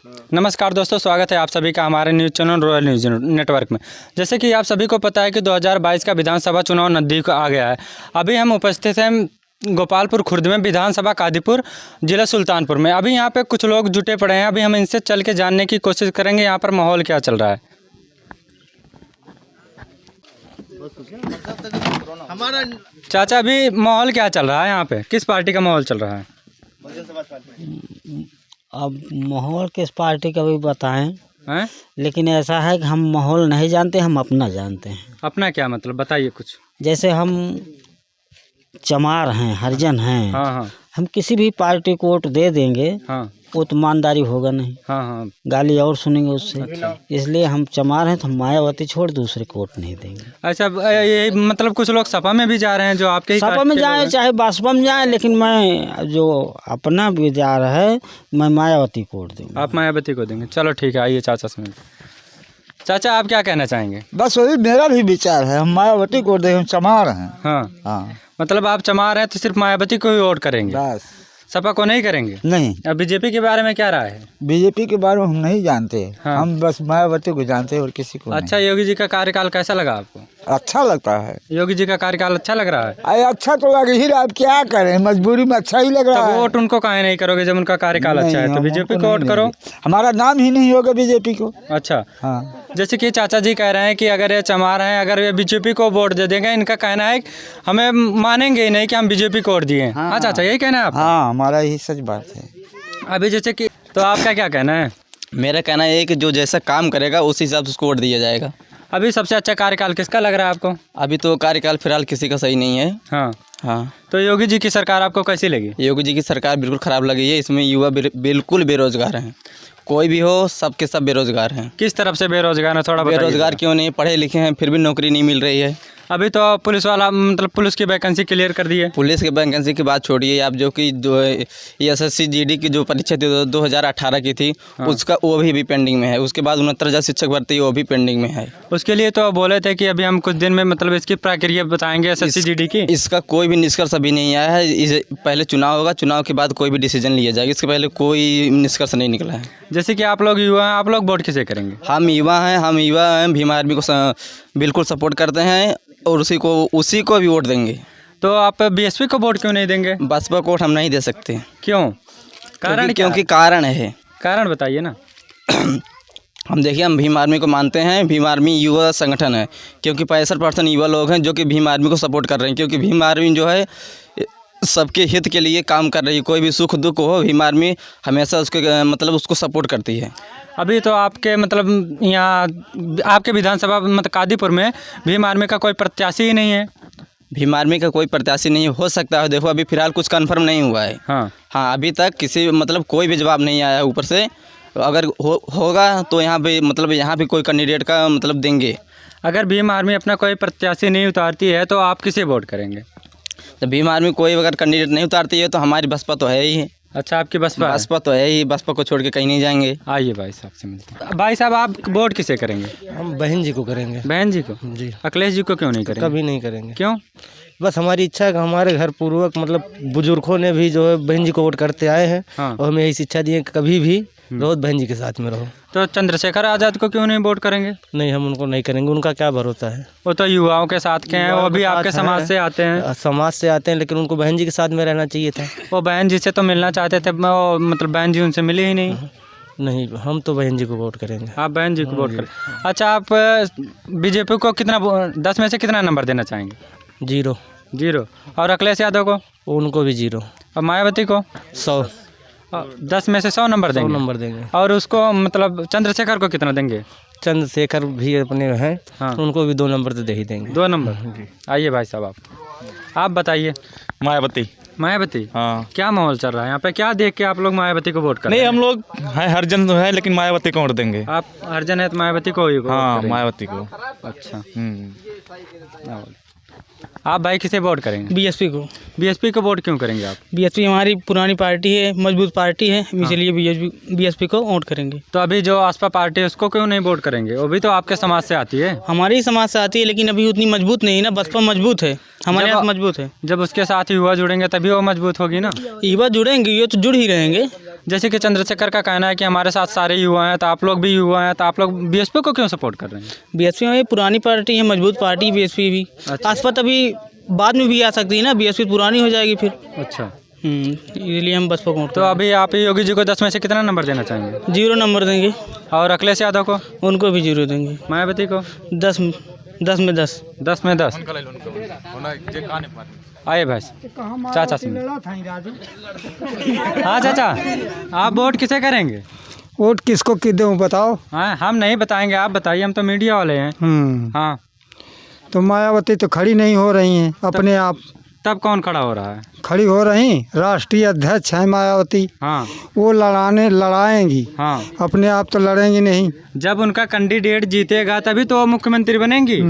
नमस्कार दोस्तों, स्वागत है आप सभी का हमारे news channel royal news network में। जैसे कि आप सभी को पता है कि 2022 का विधानसभा चुनाव नज़दीक आ गया है। अभी हम उपस्थित हैं गोपालपुर खुर्द में, विधानसभा कादीपुर, जिला सुल्तानपुर में। अभी यहाँ पे कुछ लोग जुटे पड़े हैं। अभी हम इनसे चल के जानने की कोशिश करेंगे यहाँ पर माहौल क्या चल रहा है। चाचा, अभी माहौल क्या चल रहा है यहाँ पे? किस पार्टी का माहौल चल रहा है? अब माहौल किस पार्टी का भी बताएं हैं? लेकिन ऐसा है कि हम माहौल नहीं जानते, हम अपना जानते हैं। अपना क्या मतलब, बताइए कुछ। जैसे हम चमार हैं, हरिजन हैं, हाँ हाँ हम किसी भी पार्टी को वोट दे देंगे, हाँ वो तो ईमानदारी होगा नहीं, हाँ हाँ। गाली और सुनेंगे उससे। इसलिए हम चमार हैं तो हम मायावती छोड़ दूसरे को वोट नहीं देंगे। अच्छा, ये मतलब कुछ लोग सपा में भी जा रहे हैं जो आपके ही सपा कास्ट में के जाए लोग हैं। चाहे बासपा में जाए, लेकिन मैं जो अपना विचार है मैं मायावती को वोट दूंगा। आप मायावती को देंगे? चलो ठीक है, आइए चाचा से मिलते हैं। चाचा, आप क्या कहना चाहेंगे? बस वही मेरा भी विचार है, हम मायावती को दे, हम चमार हैं। हाँ, हाँ मतलब आप चमार हैं तो सिर्फ मायावती को ही वोट करेंगे, बस, सपा को नहीं करेंगे? नहीं। अब बीजेपी के बारे में क्या राय है? बीजेपी के बारे में हम नहीं जानते। हाँ। हम बस मायावती को जानते हैं और किसी को अच्छा, योगी जी का कार्यकाल कैसा लगा आपको? नहीं। अच्छा लगता है। योगी जी का कार्यकाल अच्छा लग रहा है? अरे अच्छा तो लग ही रहा है, अब क्या करें, मजबूरी में अच्छा ही लग तो रहा है। वोट उनको काहे नहीं करोगे जब उनका कार्यकाल अच्छा है? नहीं, तो हम बीजेपी उनको को वोट नहीं करो। देंगे। हमारा नाम ही नहीं होगा बीजेपी को। अच्छा, हाँ, जैसे कि चाचा जी कह रहे हैं कि अगर ये चमार हैं, अगर ये बीजेपी को वोट दे देंगे, इनका कहना है कि हमें मानेंगे ही नहीं कि हम बीजेपी को वोट दिए। हाँ चाचा, यही कहना है आपका? हाँ, हमारा यही सच बात है। अभी जैसे कि, तो आपका क्या कहना है? मेरा कहना ये है कि जो जैसा काम करेगा उस हिसाब से उसको वोट दिया जाएगा। अभी सबसे अच्छा कार्यकाल किसका लग रहा है आपको? अभी तो कार्यकाल फिलहाल किसी का सही नहीं है। हाँ, हाँ, तो योगी जी की सरकार आपको कैसी लगी? योगी जी की सरकार बिल्कुल ख़राब लगी है। इसमें युवा बिल्कुल बेरोजगार हैं। कोई भी हो, सब के सब बेरोजगार हैं। किस तरफ से बेरोजगार है, थोड़ा बताइए। बेरोजगार क्यों नहीं, पढ़े लिखे हैं फिर भी नौकरी नहीं मिल रही है। अभी तो पुलिस वाला, मतलब पुलिस की वैकेंसी क्लियर कर दी है। पुलिस की वैकेंसी की बात छोड़िए आप, जो कि SSC GD की जो परीक्षा थी 2018 की थी, उसका वो भी पेंडिंग में है। उसके बाद 69,000 शिक्षक भर्ती वो भी पेंडिंग में है। उसके लिए तो बोले थे कि अभी हम कुछ दिन में मतलब इसकी प्रक्रिया बताएंगे SSC GD की। इसका कोई भी निष्कर्ष अभी नहीं आया है। पहले चुनाव होगा, चुनाव के बाद कोई भी डिसीजन लिया जाएगा। इसके पहले कोई निष्कर्ष नहीं निकला है। जैसे कि आप लोग युवा हैं, आप लोग वोट किसे करेंगे? हम युवा हैं, भीम आर्मी को बिल्कुल सपोर्ट करते हैं और उसी को भी वोट देंगे। तो आप BSP को वोट क्यों नहीं देंगे? बसपा को वोट हम नहीं दे सकते। क्यों? कारण क्योंकि कारण है। कारण बताइए ना। हम देखिए, हम भीम आर्मी को मानते हैं। भीम आर्मी युवा संगठन है, क्योंकि 65% युवा लोग हैं जो कि भीम आर्मी को सपोर्ट कर रहे हैं। क्योंकि भीम आर्मी जो है सबके हित के लिए काम कर रही है। कोई भी सुख दुख हो, भीम आर्मी हमेशा उसको सपोर्ट करती है। अभी तो आपके मतलब यहाँ आपके विधानसभा मतलब कादीपुर में भीम आर्मी का कोई प्रत्याशी ही नहीं है। भीम आर्मी का कोई प्रत्याशी नहीं हो सकता है। देखो, अभी फिलहाल कुछ कंफर्म नहीं हुआ है। हाँ, अभी तक किसी कोई भी जवाब नहीं आया ऊपर से। अगर होगा तो यहाँ पे कोई कैंडिडेट का देंगे। अगर भीम आर्मी अपना कोई प्रत्याशी नहीं उतारती है तो आप किसे वोट करेंगे? तो भीम आर्मी कोई अगर कैंडिडेट नहीं उतारती है तो हमारी बसपा तो है ही है। अच्छा, आपकी बसपा तो है ही। बसपा को छोड़ के कहीं नहीं जाएंगे। आइए भाई साहब से मिलते हैं। भाई साहब, आप वोट किसे करेंगे? हम बहन जी को करेंगे। बहन जी को? जी। अखिलेश जी को क्यों नहीं करेंगे? कभी नहीं करेंगे। क्यों? बस हमारी इच्छा है कि हमारे घर पूर्वक बुजुर्गों ने भी जो है बहन जी को वोट करते आए हैं। हाँ। और हमें यही शिक्षा दी है कि कभी भी रहो बहन जी के साथ में रहो। तो चंद्रशेखर आज़ाद को क्यों नहीं वोट करेंगे? नहीं, हम उनको नहीं करेंगे। उनका क्या भरोसा है। वो तो युवाओं के साथ के हैं, वो भी आपके समाज से आते हैं। समाज से आते हैं, लेकिन उनको बहन जी के साथ में रहना चाहिए था। वो बहन जी से तो मिलना चाहते थे, बहन जी उनसे मिली ही नहीं। नहीं, हम तो बहन जी को वोट करेंगे। आप बहन जी को वोट करें? अच्छा, आप बीजेपी को 10 में से कितना नंबर देना चाहेंगे? 0। 0। और अखिलेश यादव को? उनको भी 0। और मायावती को? 100। 10 में से 100 नंबर देंगे। 100 नंबर देंगे। और उसको चंद्रशेखर को कितना देंगे? चंद्रशेखर भी अपने हैं। हाँ। उनको भी 2 नंबर तो दे ही देंगे। 2 नंबर? आइए भाई साहब, आप बताइए। मायावती। मायावती? हाँ। क्या माहौल चल रहा है यहाँ पे? क्या देख के आप लोग मायावती को वोट कर रहे नहीं, हैं? हम लोग हैं, हरिजन तो है, लेकिन मायावती को वोट देंगे। आप हरिजन है तो मायावती को ही हाँ, मायावती को। अच्छा। आप भाई किसे वोट करेंगे? BSP को। BSP को वोट क्यों करेंगे आप? BSP हमारी पुरानी पार्टी है, मजबूत पार्टी है, इसलिए BSP को वोट करेंगे। तो अभी जो आसपा पार्टी है उसको क्यों नहीं वोट करेंगे? वो भी तो आपके समाज से आती है। हमारी ही समाज से आती है, लेकिन अभी उतनी मजबूत नहीं है ना। बसपा मजबूत है, हमारे यहाँ मजबूत है। जब उसके साथ युवा जुड़ेंगे तभी वो मजबूत होगी ना। युवा जुड़ेंगे, ये तो जुड़ ही रहेंगे। जैसे कि चंद्रशेखर का कहना है कि हमारे साथ सारे युवा हैं, तो आप लोग भी युवा हैं, तो आप लोग बीएसपी को क्यों सपोर्ट कर रहे हैं? बीएसपी में पुरानी पार्टी है, मजबूत पार्टी बीएसपी भी। अच्छा। आसपास अभी बाद में भी आ सकती है ना, बीएसपी पुरानी हो जाएगी फिर। अच्छा, इसलिए हम बसपा को तो अभी आप योगी जी को 10 में से कितना नंबर देना चाहेंगे? 0 नंबर देंगे। और अखिलेश यादव को? उनको भी 0 देंगे। मायावती को? 10 में 10। 10 में 10। आइए भाई, चाचा सुन। हाँ चाचा, आप वोट किसे करेंगे? वोट किसको दूँ बताओ? हाँ, हम नहीं बताएंगे, आप बताइए, हम तो मीडिया वाले हैं। हाँ, तो मायावती तो खड़ी नहीं हो रही हैं अपने आप। तब कौन खड़ा हो रहा है? खड़ी हो रही, राष्ट्रीय अध्यक्ष हैं मायावती। हाँ, वो लड़ाएंगी। हाँ, अपने आप तो लड़ेंगी नहीं। जब उनका कैंडिडेट जीतेगा तभी तो वो मुख्यमंत्री बनेंगी।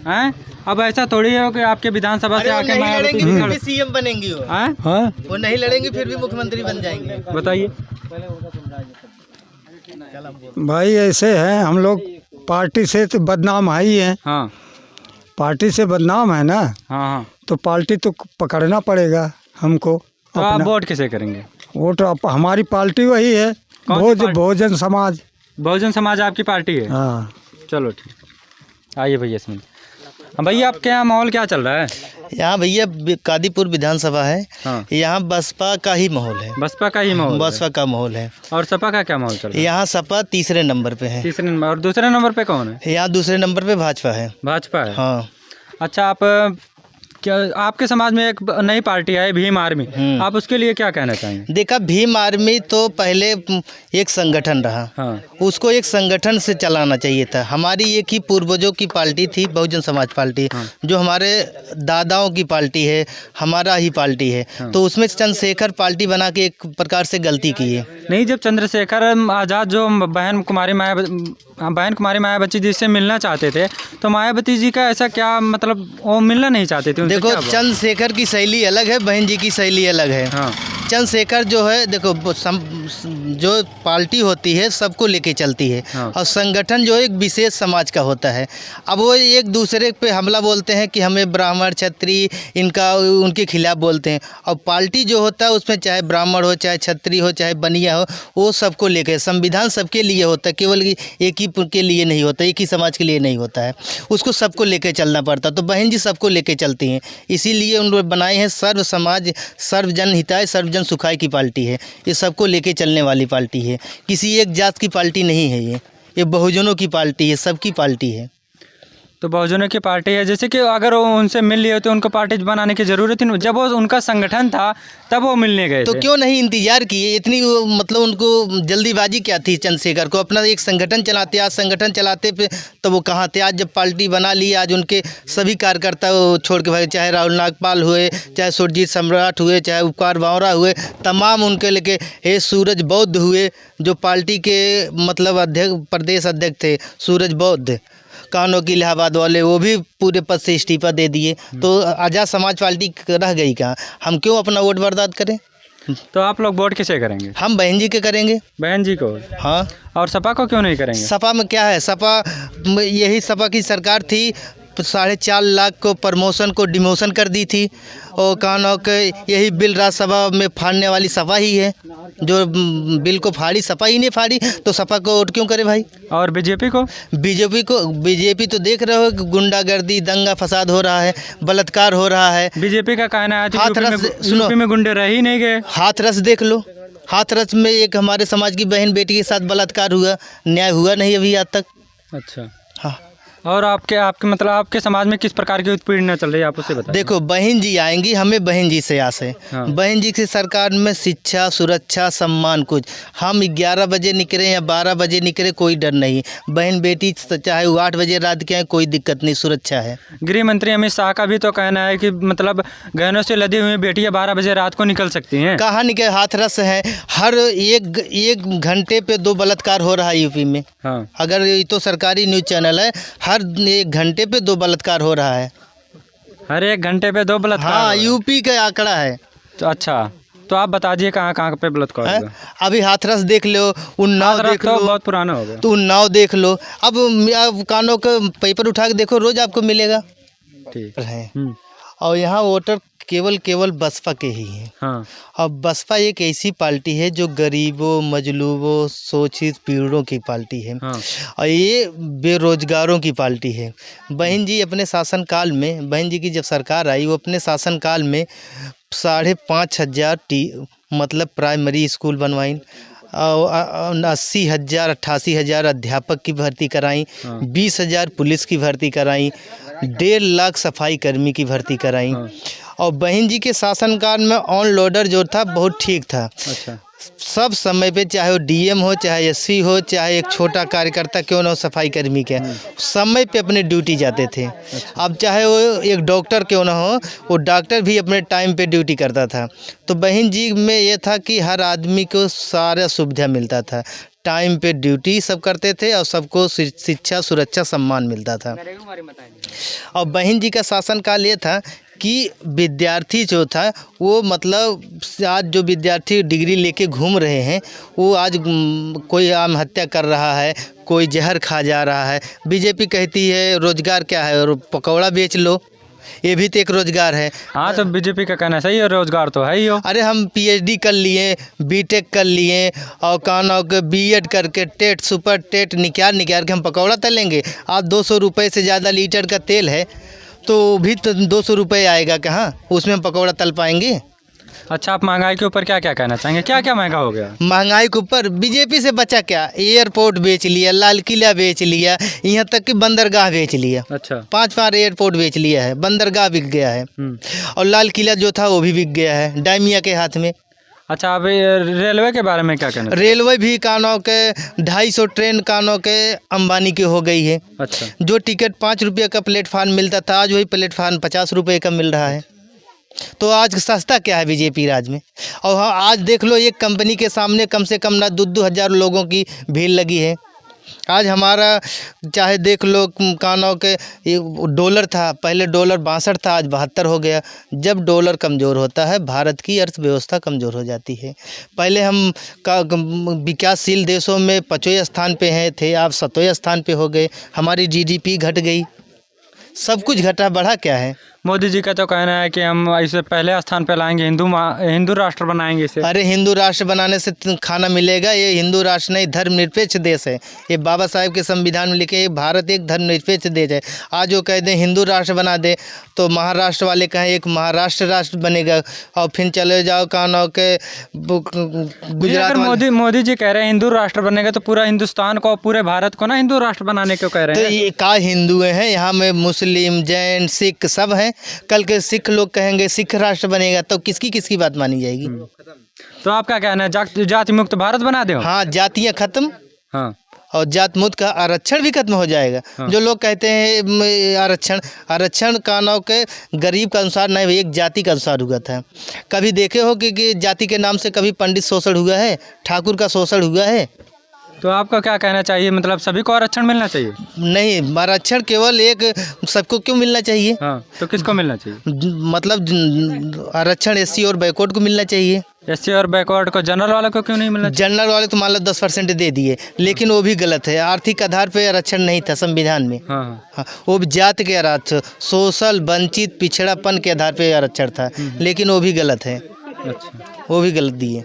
हैं? अब ऐसा थोड़ी है कि आपके विधानसभा से आके मायावती फिर भी सीएम बनेंगी वो। हैं? हाँ, वो नहीं लड़ेंगी फिर भी मुख्यमंत्री बन जाएंगे। बताइए। भाई ऐसे है, हम लोग पार्टी से तो बदनाम है ही है। हाँ, पार्टी से बदनाम है ना, हाँ, हाँ, तो पार्टी तो पकड़ना पड़ेगा हमको। तो आप वोट किसे करेंगे? वोट हमारी पार्टी वही है, कौन सी पार्टी? बहुजन समाज। बहुजन समाज आपकी पार्टी है? हाँ। चलो ठीक, आइए भैया इसमें। भैया आपके यहाँ माहौल क्या चल रहा है? यहाँ भैया कादीपुर विधानसभा है। हाँ। यहाँ बसपा का ही माहौल है। बसपा का ही माहौल? बसपा का माहौल है। और सपा का क्या माहौल चल रहा है? यहाँ सपा तीसरे नंबर पे है। तीसरे नंबर। और दूसरे नंबर पे कौन है? यहाँ दूसरे नंबर पे भाजपा है। भाजपा है? हाँ। अच्छा, आप क्या आपके समाज में एक नई पार्टी आई भीम आर्मी, आप उसके लिए क्या कहना चाहेंगे? देखा, भीम आर्मी तो पहले एक संगठन रहा। हाँ। उसको एक संगठन से चलाना चाहिए था। हमारी एक ही पूर्वजों की पार्टी थी, बहुजन समाज पार्टी। हाँ। जो हमारे दादाओं की पार्टी है, हमारा ही पार्टी है। हाँ। तो उसमें चंद्रशेखर पार्टी बना के एक प्रकार से गलती की है। नहीं, जब चंद्रशेखर आज़ाद जो बहन कुमारी मायावती जी से मिलना चाहते थे, तो मायावती जी का ऐसा क्या मतलब वो मिलना नहीं चाहते थे? देखो, चंद्रशेखर की शैली अलग है, बहन जी की शैली अलग है। हाँ। चंद्रशेखर जो है, देखो जो पार्टी होती है सबको लेके चलती है। हाँ। और संगठन जो एक विशेष समाज का होता है। अब वो एक दूसरे पे हमला बोलते हैं कि हमें ब्राह्मण क्षत्रिय इनका उनके खिलाफ बोलते हैं। और पार्टी जो होता है उसमें चाहे ब्राह्मण हो, चाहे क्षत्रिय हो, चाहे बनिया हो, वो सबको लेके, संविधान सबके लिए होता है, केवल एक ही के लिए नहीं होता, एक ही समाज के लिए नहीं होता है। उसको सबको लेके चलना पड़ता। तो बहन जी सबको लेके चलती हैं, इसीलिए उन्होंने बनाए हैं सर्व समाज सर्वजन हिताय सर्वजन सुखाय की पार्टी है। ये सबको लेके चलने वाली पार्टी है, किसी एक जात की पार्टी नहीं है। ये बहुजनों की पार्टी है, सबकी पार्टी है। तो बहुजनों की पार्टी है। जैसे कि अगर वो उनसे मिल लिए तो उनको पार्टी बनाने की ज़रूरत ही नहीं। जब वो उनका संगठन था तब वो मिलने गए तो थे। क्यों नहीं इंतजार किए? इतनी मतलब उनको जल्दीबाजी क्या थी? चंद्रशेखर को अपना एक संगठन चलाते, आज संगठन चलाते पे तो वो कहाँ थे? आज जब पार्टी बना ली, आज उनके सभी कार्यकर्ता छोड़ के भाई, चाहे राहुल नागपाल हुए, चाहे सुरजीत सम्राट हुए, चाहे उपकार बावरा हुए, तमाम उनके लेके हे सूरज बौद्ध हुए, जो पार्टी के मतलब अध्यक्ष, प्रदेश अध्यक्ष थे सूरज बौद्ध, कानों की इलाहाबाद वाले, वो भी पूरे पद से इस्तीफा दे दिए। तो आज़ाद समाज पार्टी रह गई कहाँ? हम क्यों अपना वोट बर्बाद करें? तो आप लोग वोट किसे करेंगे? हम बहन जी के करेंगे। बहन जी को? हाँ। और सपा को क्यों नहीं करेंगे? सपा में क्या है? सपा यही सपा की सरकार थी, 4.5 लाख को प्रमोशन को डिमोशन कर दी थी। और कानों के यही बिल राज्यसभा में फाड़ने वाली सपा ही है। जो बिल को फाड़ी सपा ही नहीं फाड़ी, तो सपा को वोट क्यों करे भाई? और बीजेपी को? बीजेपी तो देख रहे हो कि गुंडागर्दी, दंगा फसाद हो रहा है, बलात्कार हो रहा है। बीजेपी का कहना है सुनो, यूपी में गुंडे रह ही नहीं गए। हाथरस देख लो, हाथरस में एक हमारे समाज की बहन बेटी के साथ बलात्कार हुआ, न्याय हुआ नहीं अभी आज तक। अच्छा। हाँ। और आपके मतलब आपके समाज में किस प्रकार की उत्पीड़ना चल रही है, आप उससे बताइए। देखो, बहन जी आएंगी, हमें बहन जी से आस है। हाँ। बहन जी की सरकार में शिक्षा, सुरक्षा, सम्मान कुछ। हम 11 बजे निकले या 12 बजे निकले, कोई डर नहीं। बहन बेटी चाहे वो 8 बजे रात के आए, कोई दिक्कत नहीं, सुरक्षा है। गृह मंत्री अमित शाह का भी तो कहना है कि मतलब गहनों से लदी हुई बेटियां 12 बजे रात को निकल सकती हैं। कहाँ निकल? हाथरस है, हर एक घंटे पे 2 बलात्कार हो रहा है यूपी में। हाँ। अगर ये तो सरकारी न्यूज़ चैनल है, हर 1 घंटे पे 2 बलात्कार हो रहा है। हर 1 घंटे पे 2 बलात्कार? हाँ, यूपी का आंकड़ा है। तो अच्छा, तो आप बता दीजिए कहाँ पे बलात्कार होगा? अभी हाथरस देख लो, उन्नाव देख लो, बहुत पुराना हो गया। तो उन्नाव देख लो। अब कानों का पेपर उठा के देखो, रोज आपको मिलेगा। ठीक है। और यहाँ वोटर केवल बसपा के ही हैं। हाँ। और बसपा एक ऐसी पार्टी है जो गरीबों, मजलूबों, शोषित पीड़ितों की पार्टी है। हाँ। और ये बेरोजगारों की पार्टी है। बहन जी अपने शासनकाल में, बहन जी की जब सरकार आई, वो अपने शासनकाल में 5,500 मतलब प्राइमरी स्कूल बनवाई और 80,000 88,000 अध्यापक की भर्ती कराई, 20,000 पुलिस की भर्ती कराई, 1.5 लाख सफाई कर्मी की भर्ती कराई। और बहन जी के शासनकाल में ऑन लोडर जो था बहुत ठीक था। अच्छा। सब समय पे, चाहे वो डीएम हो, चाहे एसपी हो, चाहे एक छोटा कार्यकर्ता क्यों ना हो, सफाई कर्मी के समय पे अपने ड्यूटी जाते थे। अब चाहे वो एक डॉक्टर क्यों ना हो, वो डॉक्टर भी अपने टाइम पे ड्यूटी करता था। तो बहन जी में ये था कि हर आदमी को सारा सुविधा मिलता था, टाइम पे ड्यूटी सब करते थे और सबको शिक्षा, सुरक्षा, सम्मान मिलता था। और बहन जी का शासनकाल ये था कि विद्यार्थी जो था वो मतलब आज जो विद्यार्थी डिग्री लेके घूम रहे हैं, वो आज कोई आत्महत्या कर रहा है, कोई जहर खा जा रहा है। बीजेपी कहती है रोजगार क्या है, और पकौड़ा बेच लो, ये भी तो एक रोजगार है। हाँ, तो बीजेपी का कहना सही है, रोजगार तो है ही हो। अरे हम पीएचडी कर लिए, बीटेक कर लिए और कानों के बीएड करके टेट सुपर टेट निकाल के हम पकौड़ा तलेंगे। आज 200 रुपये से ज़्यादा लीटर का तेल है, तो भी तो 200 रुपये आएगा कहाँ, उसमें हम पकौड़ा तल पाएंगे? अच्छा, आप महंगाई के ऊपर क्या क्या कहना चाहेंगे? क्या क्या महंगा हो गया? महंगाई के ऊपर बीजेपी से बचा क्या? एयरपोर्ट बेच लिया, लाल किला बेच लिया, यहाँ तक कि बंदरगाह बेच लिया। अच्छा। 5 एयरपोर्ट बेच लिया है, बंदरगाह बिक गया है, और लाल किला जो था वो भी बिक गया है डायमिया के हाथ में। अच्छा, अब रेलवे के बारे में क्या कहना? रेलवे भी कानों के 250 ट्रेन कानों के अंबानी की हो गई है। अच्छा। जो टिकट 5 रुपये का प्लेटफार्म मिलता था, आज वही प्लेटफार्म 50 रुपये का मिल रहा है। तो आज सस्ता क्या है बीजेपी राज में? और हाँ, आज देख लो एक कंपनी के सामने कम से कम ना 2-2 हज़ार लोगों की भीड़ लगी है। आज हमारा चाहे देख लो कानों के डॉलर था, पहले डॉलर 62 था, आज 72 हो गया। जब डॉलर कमज़ोर होता है, भारत की अर्थव्यवस्था कमज़ोर हो जाती है। पहले हम विकासशील देशों में 5वें स्थान पे हैं थे, आप 7वें स्थान पे हो गए। हमारी जीडीपी घट गई, सब कुछ घटा, बढ़ा क्या है? मोदी जी का तो कहना है कि हम इसे पहले स्थान पे लाएंगे, हिंदू राष्ट्र बनाएंगे इसे। अरे हिंदू राष्ट्र बनाने से खाना मिलेगा? ये हिंदू राष्ट्र नहीं, धर्मनिरपेक्ष देश है। ये बाबा साहेब के संविधान में लिखे है, भारत एक धर्मनिरपेक्ष देश है। आज वो कह दें हिंदू राष्ट्र बना दे, तो महाराष्ट्र वाले कहें एक महाराष्ट्र राष्ट्र बनेगा, और फिर चले जाओ कानों के गुजरात। मोदी जी कह रहे हैं हिंदू राष्ट्र बनेगा, तो पूरा हिंदुस्तान को, पूरे भारत को ना हिंदू राष्ट्र बनाने को कह रहे हैं। तो ये का हिंदू हैं यहाँ में, मुस्लिम, जैन, सिख सब हैं। कल के सिख लोग कहेंगे सिख राष्ट्र बनेगा, तो किसकी बात मानी जाएगी? तो आपका कहना है जाति मुक्त भारत बना दो? हाँ, जातियाँ खत्म। हाँ। और जात मुक्त का आरक्षण भी खत्म हो जाएगा। हाँ। जो लोग कहते हैं आरक्षण कानों के गरीब के अनुसार नहीं, एक जाति के अनुसार हुआ था। कभी देखे हो कि जाति के नाम से कभी पंडित शोषण हुआ है, ठाकुर का शोषण हुआ है? तो आपका क्या कहना चाहिए, मतलब सभी को आरक्षण मिलना चाहिए? नहीं, आरक्षण केवल एक सबको क्यों मिलना चाहिए? हाँ, तो किसको मिलना चाहिए? मतलब आरक्षण एससी और बैकवर्ड को मिलना चाहिए। एससी और बैकवर्ड को, जनरल वाले को क्यों नहीं मिलना चाहिए? जनरल वाले तो मान लो 10% दे दिए, लेकिन वो भी गलत है। आर्थिक आधार पर आरक्षण नहीं था संविधान में। हाँ। वो भी जात के आधार, सोशल वंचित पिछड़ापन के आधार पर आरक्षण था, लेकिन वो भी गलत है। अच्छा। वो भी गलत दिए।